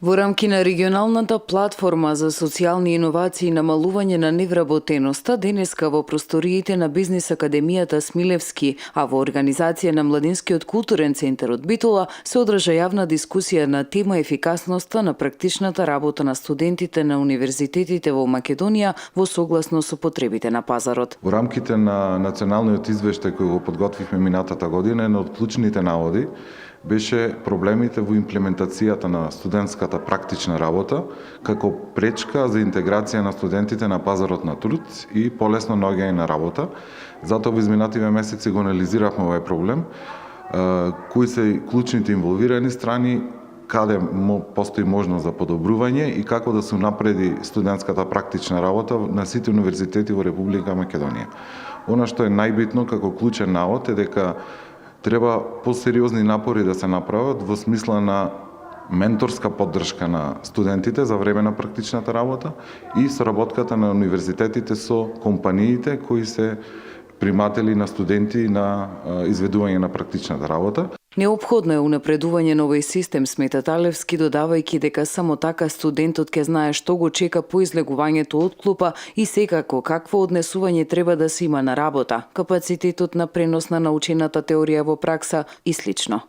Во рамки на регионалната платформа за социјални иновации и намалување на невработеноста, денеска во просториите на Бизнис Академијата Смилевски, а во организација на Младинскиот културен центар од Битола, се одржа јавна дискусија на тема ефикасноста на практичната работа на студентите на универзитетите во Македонија во согласно со потребите на пазарот. Во рамките на националниот извештај кој го подготвивме минатата година, едно од клучните наводи беше проблемите во имплементацијата на студентската практична работа како пречка за интеграција на студентите на пазарот на труд и полесно наоѓање на работа. Затоа во изминативе месеци го анализиравме овој проблем, кои се клучните инволвирани страни, каде постои можност за подобрување и како да се унапреди студентската практична работа на сите универзитети во Република Македонија. Она што е најбитно како клучен навод е дека треба посериозни напори да се направат во смисла на менторска поддршка на студентите за време на практичната работа и соработката на универзитетите со компаниите кои се приматели на студенти на изведување на практичната работа. Неопходно е унапредување на овој систем, смета Талевски, додавајќи дека само така студентот ќе знае што го чека по излегувањето од клупа и секако какво однесување треба да се има на работа, капацитетот на пренос на научената теорија во пракса и слично.